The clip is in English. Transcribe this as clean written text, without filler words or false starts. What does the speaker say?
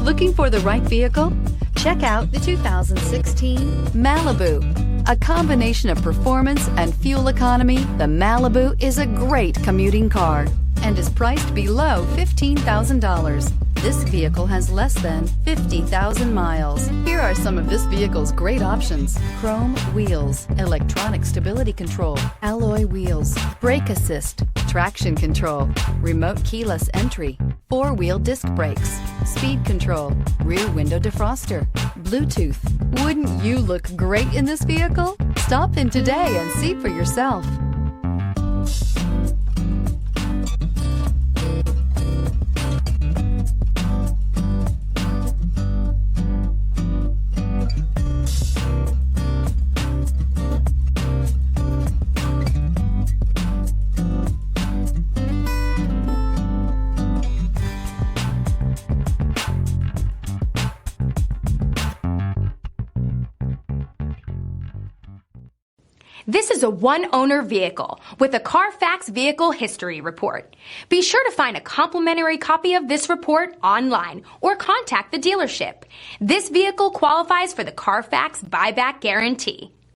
Looking for the right vehicle? Check out the 2016 Malibu. A combination of performance and fuel economy, the Malibu is a great commuting car and is priced below $15,000. This vehicle has less than 50,000 miles. Here are some of this vehicle's great options: chrome wheels, electronic stability control, alloy wheels, brake assist, traction control, remote keyless entry, four-wheel disc brakes, speed control, rear window defroster, Bluetooth. Wouldn't you look great in this vehicle? Stop in today and see for yourself. This is a one-owner vehicle with a Carfax Vehicle History Report. Be sure to find a complimentary copy of this report online or contact the dealership. This vehicle qualifies for the Carfax Buyback Guarantee.